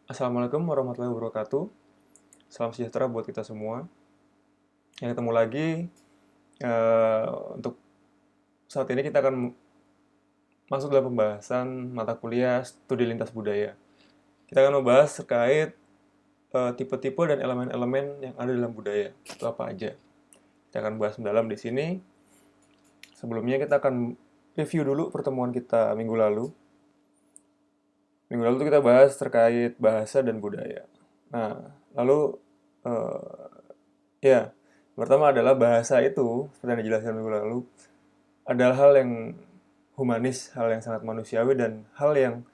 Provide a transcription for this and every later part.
Assalamualaikum warahmatullahi wabarakatuh. Salam sejahtera buat kita semua. Yang ketemu lagi untuk saat ini kita akan masuk dalam pembahasan mata kuliah studi lintas budaya. Kita akan membahas terkait tipe-tipe dan elemen-elemen yang ada dalam budaya. Itu apa aja? Kita akan bahas mendalam di sini. Sebelumnya kita akan review dulu pertemuan kita minggu lalu. Minggu lalu kita bahas terkait bahasa dan budaya. Nah, lalu ya, pertama adalah bahasa itu, seperti yang dijelaskan minggu lalu, adalah hal yang humanis, hal yang sangat manusiawi, dan hal yang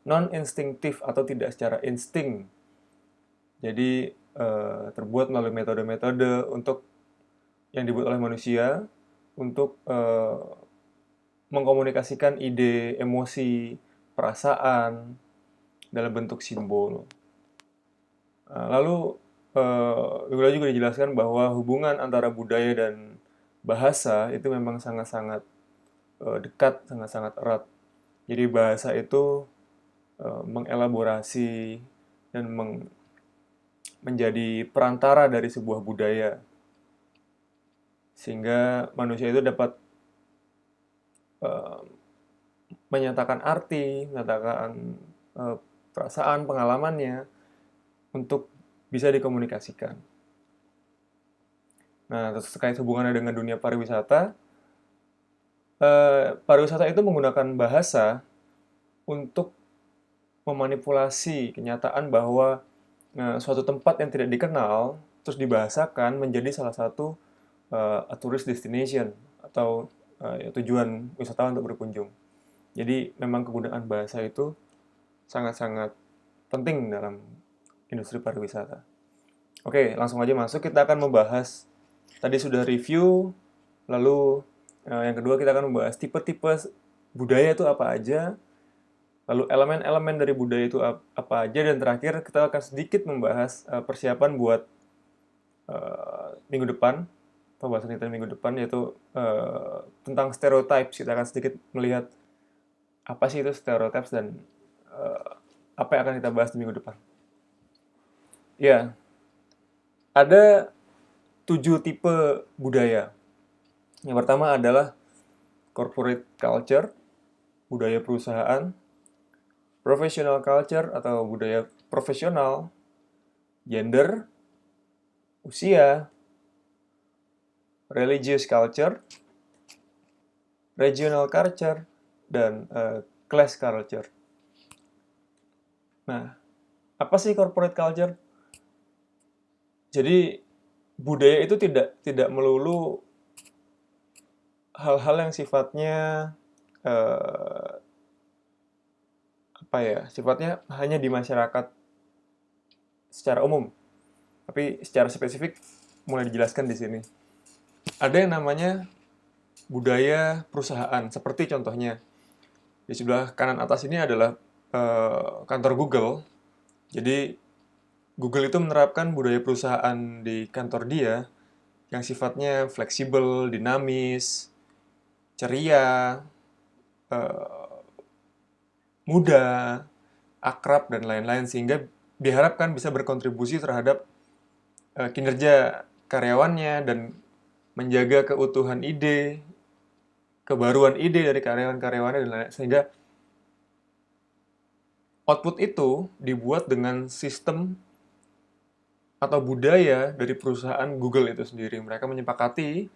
non-instingtif atau tidak secara insting. Jadi, terbuat melalui metode-metode untuk yang dibuat oleh manusia untuk mengkomunikasikan ide, emosi, perasaan dalam bentuk simbol. Lalu juga dijelaskan bahwa hubungan antara budaya dan bahasa itu memang sangat-sangat dekat, sangat-sangat erat. Jadi bahasa itu mengelaborasi dan menjadi perantara dari sebuah budaya, sehingga manusia itu dapat eh, menyatakan arti, menyatakan perasaan, pengalamannya untuk bisa dikomunikasikan. Nah, terus terkait hubungannya dengan dunia pariwisata, pariwisata itu menggunakan bahasa untuk memanipulasi kenyataan bahwa suatu tempat yang tidak dikenal terus dibahasakan menjadi salah satu a tourist destination atau ya, tujuan wisatawan untuk berkunjung. Jadi memang kegunaan bahasa itu sangat-sangat penting dalam industri pariwisata. Oke, langsung aja masuk. Kita akan membahas, tadi sudah review, lalu yang kedua kita akan membahas tipe-tipe budaya itu apa aja, lalu elemen-elemen dari budaya itu apa aja, dan terakhir kita akan sedikit membahas persiapan buat minggu depan, pembahasan kita minggu depan, yaitu tentang stereotypes. Kita akan sedikit melihat apa sih itu stereotypes dan uh, apa yang akan kita bahas di minggu depan. Ya, ada 7 tipe budaya. Yang pertama adalah corporate culture, budaya perusahaan, professional culture atau budaya profesional, gender, usia, religious culture, regional culture, dan class culture. Nah, apa sih corporate culture? Jadi budaya itu tidak tidak melulu hal-hal yang sifatnya eh, apa ya? Sifatnya hanya di masyarakat secara umum, tapi secara spesifik mulai dijelaskan di sini. Ada yang namanya budaya perusahaan, seperti contohnya di sebelah kanan atas ini adalah kantor Google. Jadi Google itu menerapkan budaya perusahaan di kantor dia yang sifatnya fleksibel, dinamis, ceria, eh, mudah, akrab, dan lain-lain, sehingga diharapkan bisa berkontribusi terhadap kinerja karyawannya dan menjaga keutuhan ide, kebaruan ide dari karyawan-karyawannya, dan lain-lain, sehingga output itu dibuat dengan sistem atau budaya dari perusahaan Google itu sendiri. Mereka menyepakati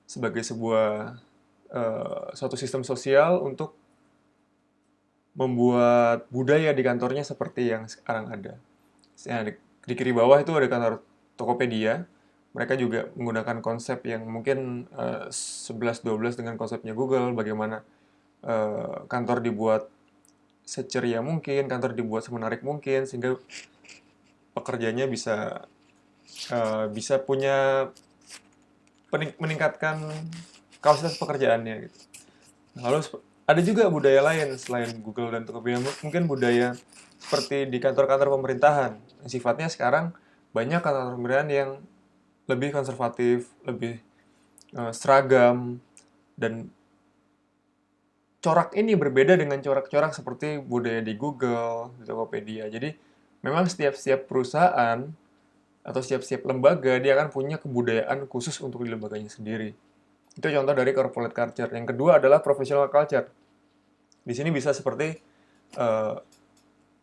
sebagai sebuah suatu sistem sosial untuk membuat budaya di kantornya seperti yang sekarang ada. Nah, di kiri bawah itu ada kantor Tokopedia. Mereka juga menggunakan konsep yang mungkin 11-12 dengan konsepnya Google, bagaimana kantor dibuat seceria mungkin, kantor dibuat semenarik mungkin, sehingga pekerjanya bisa punya meningkatkan kapasitas pekerjaannya gitu. Lalu ada juga budaya lain selain Google dan Tokopedia, mungkin budaya seperti di kantor-kantor pemerintahan. Sifatnya sekarang banyak kantor pemerintahan yang lebih konservatif, lebih seragam, dan corak ini berbeda dengan corak-corak seperti budaya di Google, di Tokopedia. Jadi Memang setiap perusahaan atau setiap lembaga dia akan punya kebudayaan khusus untuk di lembaganya sendiri. Itu contoh dari corporate culture. Yang kedua adalah professional culture. Di sini bisa seperti eh,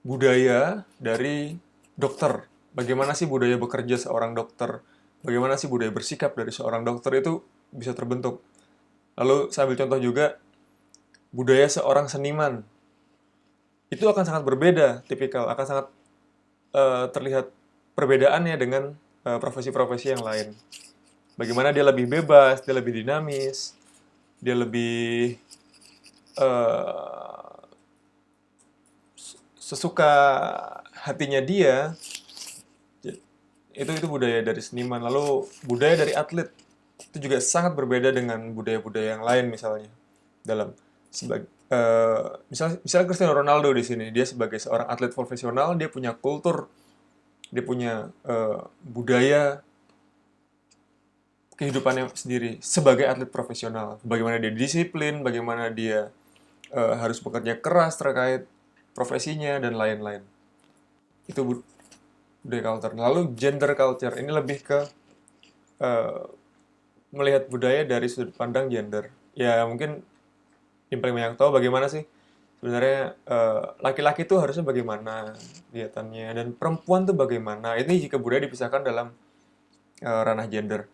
budaya dari dokter. Bagaimana sih budaya bekerja seorang dokter? Bagaimana sih budaya bersikap dari seorang dokter itu bisa terbentuk. Lalu saya ambil contoh juga budaya seorang seniman. Itu akan sangat berbeda, tipikal, akan sangat terlihat perbedaannya dengan profesi-profesi yang lain. Bagaimana dia lebih bebas, dia lebih dinamis, dia lebih eh, sesuka hatinya dia. Itu budaya dari seniman. Lalu budaya dari atlet itu juga sangat berbeda dengan budaya-budaya yang lain misalnya. Dalam sebagai misalnya Cristiano Ronaldo di sini, dia sebagai seorang atlet profesional, dia punya kultur, dia punya budaya kehidupannya sendiri sebagai atlet profesional. Bagaimana dia disiplin, bagaimana dia harus bekerja keras terkait profesinya dan lain-lain. Itu budaya culture. Lalu gender culture ini lebih ke eh, melihat budaya dari sudut pandang gender. Ya mungkin yang paling banyak tahu bagaimana sih sebenarnya laki-laki tuh harusnya bagaimana kelihatannya dan perempuan tuh bagaimana. Ini jika budaya dipisahkan dalam ranah gender.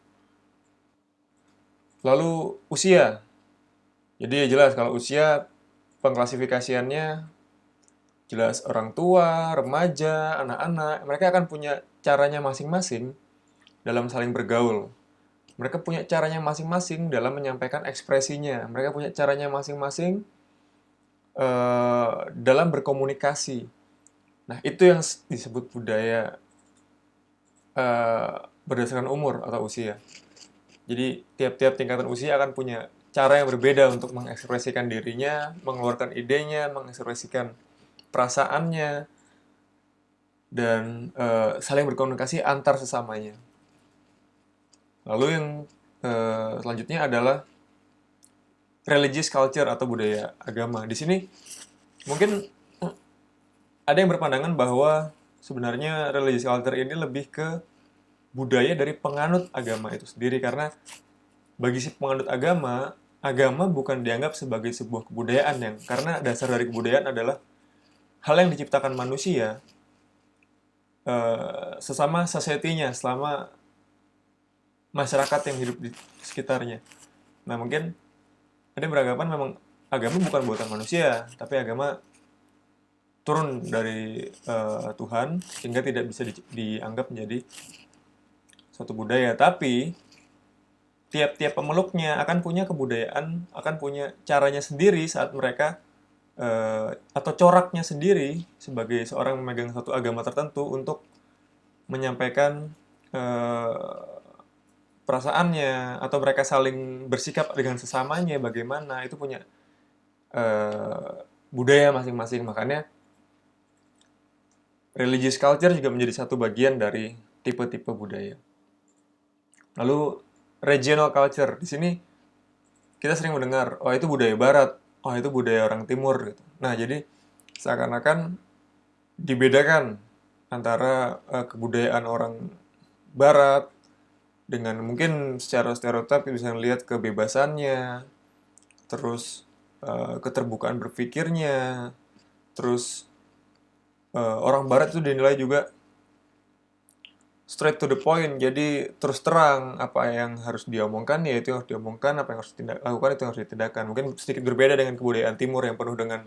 Lalu usia. Jadi ya jelas kalau usia pengklasifikasiannya jelas orang tua, remaja, anak-anak, mereka akan punya caranya masing-masing dalam saling bergaul. Mereka punya caranya masing-masing dalam menyampaikan ekspresinya. Mereka punya caranya masing-masing dalam berkomunikasi. Nah, itu yang disebut budaya berdasarkan umur atau usia. Jadi, tiap-tiap tingkatan usia akan punya cara yang berbeda untuk mengekspresikan dirinya, mengeluarkan idenya, mengekspresikan perasaannya, dan saling berkomunikasi antar sesamanya. Lalu yang selanjutnya adalah religious culture atau budaya agama. Di sini mungkin ada yang berpandangan bahwa sebenarnya religious culture ini lebih ke budaya dari penganut agama itu sendiri karena bagi si penganut agama, agama bukan dianggap sebagai sebuah kebudayaan yang karena dasar dari kebudayaan adalah hal yang diciptakan manusia sesama society-nya selama masyarakat yang hidup di sekitarnya. Nah, mungkin ada yang beranggapan memang agama bukan buatan manusia, tapi agama turun dari Tuhan sehingga tidak bisa dianggap menjadi suatu budaya. Tapi tiap-tiap pemeluknya akan punya kebudayaan, akan punya caranya sendiri saat mereka atau coraknya sendiri sebagai seorang memegang satu agama tertentu untuk menyampaikan perasaannya atau mereka saling bersikap dengan sesamanya bagaimana itu punya budaya masing-masing. Makanya religious culture juga menjadi satu bagian dari tipe-tipe budaya. Lalu regional culture. Di sini kita sering mendengar, oh itu budaya barat, oh itu budaya orang timur gitu. Nah, jadi seakan-akan dibedakan antara kebudayaan orang barat dengan mungkin secara stereotip bisa melihat kebebasannya, terus keterbukaan berpikirnya, terus orang barat itu dinilai juga straight to the point, jadi terus terang apa yang harus diomongkan ya itu yang harus diomongkan, apa yang harus lakukan itu yang harus ditindakkan. Mungkin sedikit berbeda dengan kebudayaan timur yang penuh dengan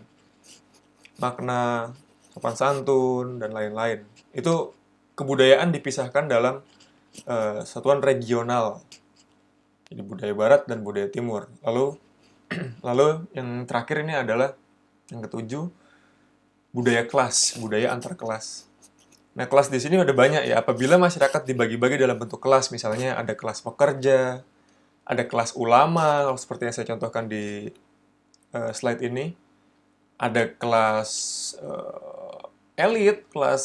makna sopan santun dan lain-lain. Itu kebudayaan dipisahkan dalam satuan regional. Jadi budaya barat dan budaya timur. Lalu yang terakhir ini adalah yang ketujuh, budaya kelas, budaya antar kelas. Nah, kelas di sini ada banyak ya. Apabila masyarakat dibagi-bagi dalam bentuk kelas, misalnya ada kelas pekerja, ada kelas ulama, seperti yang saya contohkan di slide ini, ada kelas elit, kelas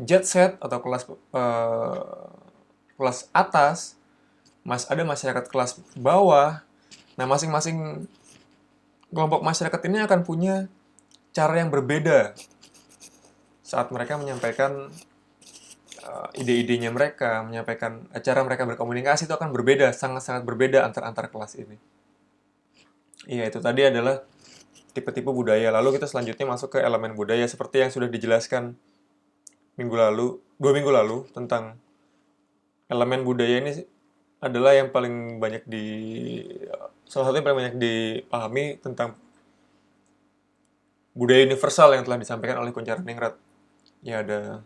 jet set atau kelas atas, ada masyarakat kelas bawah. Nah, masing-masing kelompok masyarakat ini akan punya cara yang berbeda saat mereka menyampaikan ide-idenya mereka, menyampaikan cara mereka berkomunikasi itu akan berbeda, sangat-sangat berbeda antar kelas ini. Iya, itu tadi adalah tipe-tipe budaya. Lalu kita selanjutnya masuk ke elemen budaya seperti yang sudah dijelaskan dua minggu lalu tentang elemen budaya ini adalah yang paling banyak salah satu yang paling banyak dipahami tentang budaya universal yang telah disampaikan oleh Kuncharaningrat. Ya ada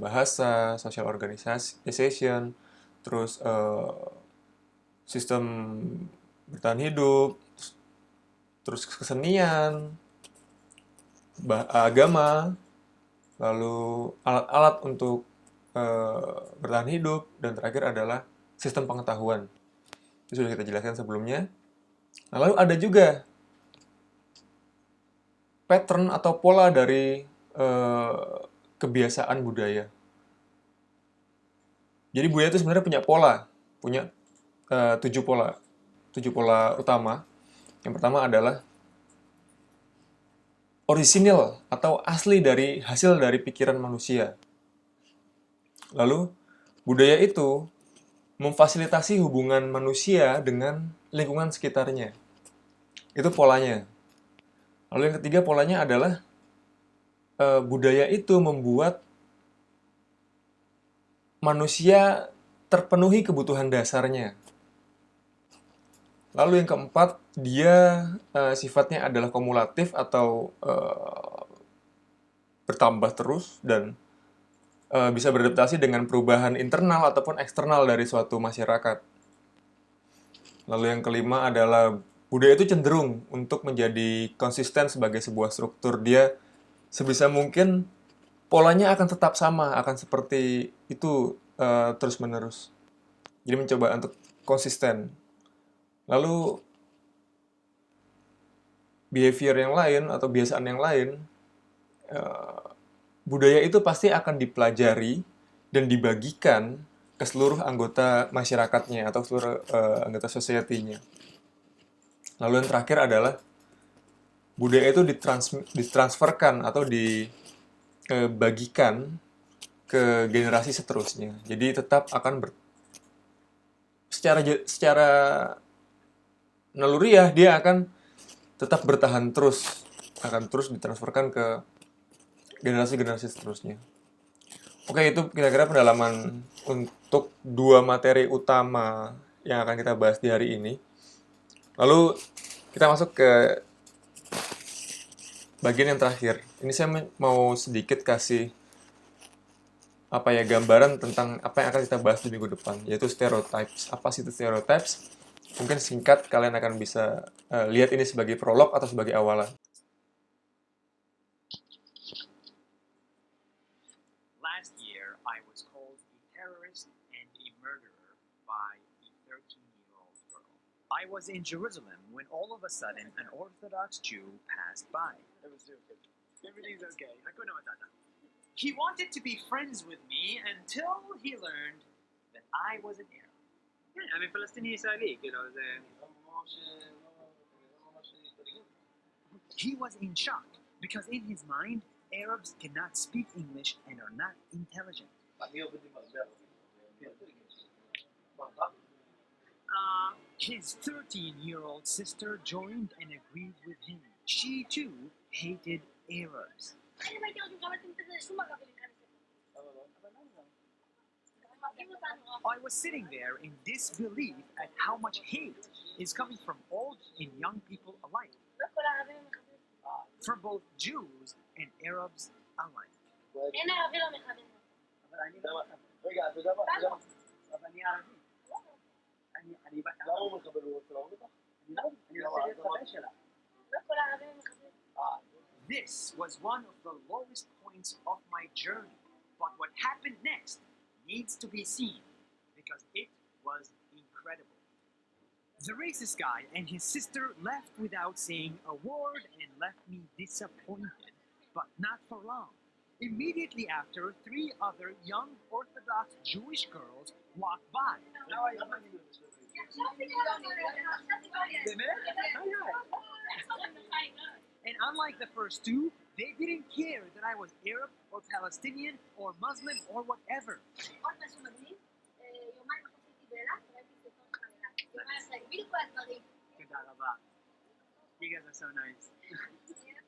bahasa, social organization, terus sistem bertahan hidup, terus kesenian, agama, lalu alat-alat untuk bertahan hidup, dan terakhir adalah sistem pengetahuan. Itu sudah kita jelaskan sebelumnya. Nah, lalu ada juga pattern atau pola dari kebiasaan budaya. Jadi budaya itu sebenarnya punya 7 pola utama. Yang pertama adalah orisinil atau asli dari hasil dari pikiran manusia. Lalu budaya itu memfasilitasi hubungan manusia dengan lingkungan sekitarnya. Itu polanya. Lalu yang ketiga polanya adalah budaya itu membuat manusia terpenuhi kebutuhan dasarnya. Lalu yang keempat, dia sifatnya adalah kumulatif atau bertambah terus dan bisa beradaptasi dengan perubahan internal ataupun eksternal dari suatu masyarakat. Lalu yang kelima adalah budaya itu cenderung untuk menjadi konsisten sebagai sebuah struktur. Dia sebisa mungkin polanya akan tetap sama, akan seperti itu terus-menerus. Jadi mencoba untuk konsisten. Lalu behavior yang lain atau kebiasaan yang lain, budaya itu pasti akan dipelajari dan dibagikan ke seluruh anggota masyarakatnya atau seluruh anggota society-nya. Lalu yang terakhir adalah budaya itu ditransferkan atau dibagikan ke generasi seterusnya. Jadi tetap akan secara naluriah dia akan tetap bertahan terus, akan terus ditransferkan ke generasi-generasi seterusnya. Oke, itu kira-kira pendalaman untuk 2 materi utama yang akan kita bahas di hari ini. Lalu kita masuk ke bagian yang terakhir. Ini saya mau sedikit kasih gambaran tentang apa yang akan kita bahas di minggu depan, yaitu stereotypes. Apa sih itu stereotypes? Mungkin singkat kalian akan bisa lihat ini sebagai prolog atau sebagai awalan. Last year, I was called a terrorist and a murderer by a 13-year-old girl. I was in Jerusalem when all of a sudden an Orthodox Jew passed by. Everything's okay. He wanted to be friends with me until he learned that I was an Arab. همین فلسطینی اسرائیلی که He was in shock because in his mind, Arabs cannot speak English and are not intelligent. His 13-year-old sister joined and agreed with him. She too hated Arabs. I was sitting there in disbelief at how much hate is coming from old and young people alike, from both Jews and Arabs alike. This was one of the lowest points of my journey, but what happened next needs to be seen because it was incredible. The racist guy and his sister left without saying a word and left me disappointed, but not for long. Immediately after, 3 other young Orthodox Jewish girls walked by. And unlike the first two, they didn't care that I was Arab or Palestinian or Muslim or whatever. قلنا شو مدري يومين ما كنت بيرا لكن يومين سايبين كويس مدري תודה רבה. You guys are so nice.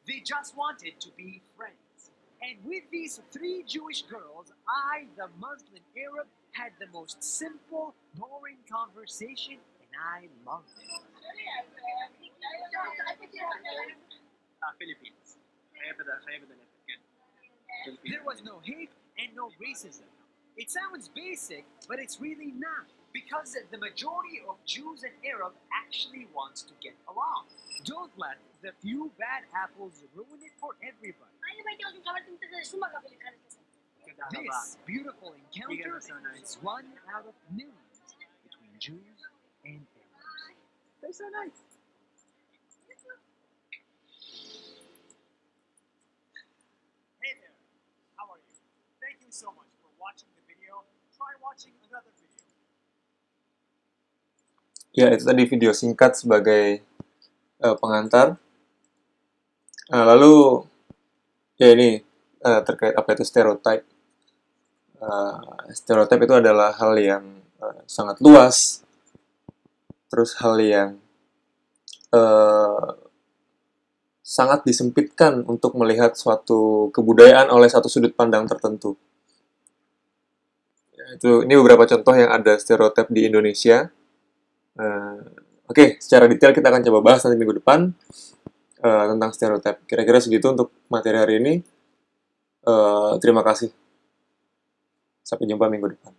They just wanted to be friends. And with these three Jewish girls, I, the Muslim Arab, had the most simple, boring conversation, and I loved it. Philippines. חיה בדלת, כן. Philippines. There was no hate and no racism. It sounds basic, but it's really not, because the majority of Jews and Arab actually wants to get along. Don't let the few bad apples ruin it for everybody. أنا ما يجوز نقابل تنتظر شو ما قبل كانت תודה רבה. This beautiful encounter You guys are so nice. is one out of millions between Jews and Arabs. They're so nice. Hey there, how are you? Thank you so much for watching the video. Try watching another video. Ya, itu tadi video singkat sebagai pengantar. Lalu, ya ini terkait apa itu stereotip. Stereotip itu adalah hal yang sangat luas, terus hal yang sangat disempitkan untuk melihat suatu kebudayaan oleh satu sudut pandang tertentu. Ya, ini beberapa contoh yang ada stereotip di Indonesia. Oke, secara detail kita akan coba bahas nanti minggu depan tentang stereotip. Kira-kira segitu untuk materi hari ini. Terima kasih. Sampai jumpa minggu depan.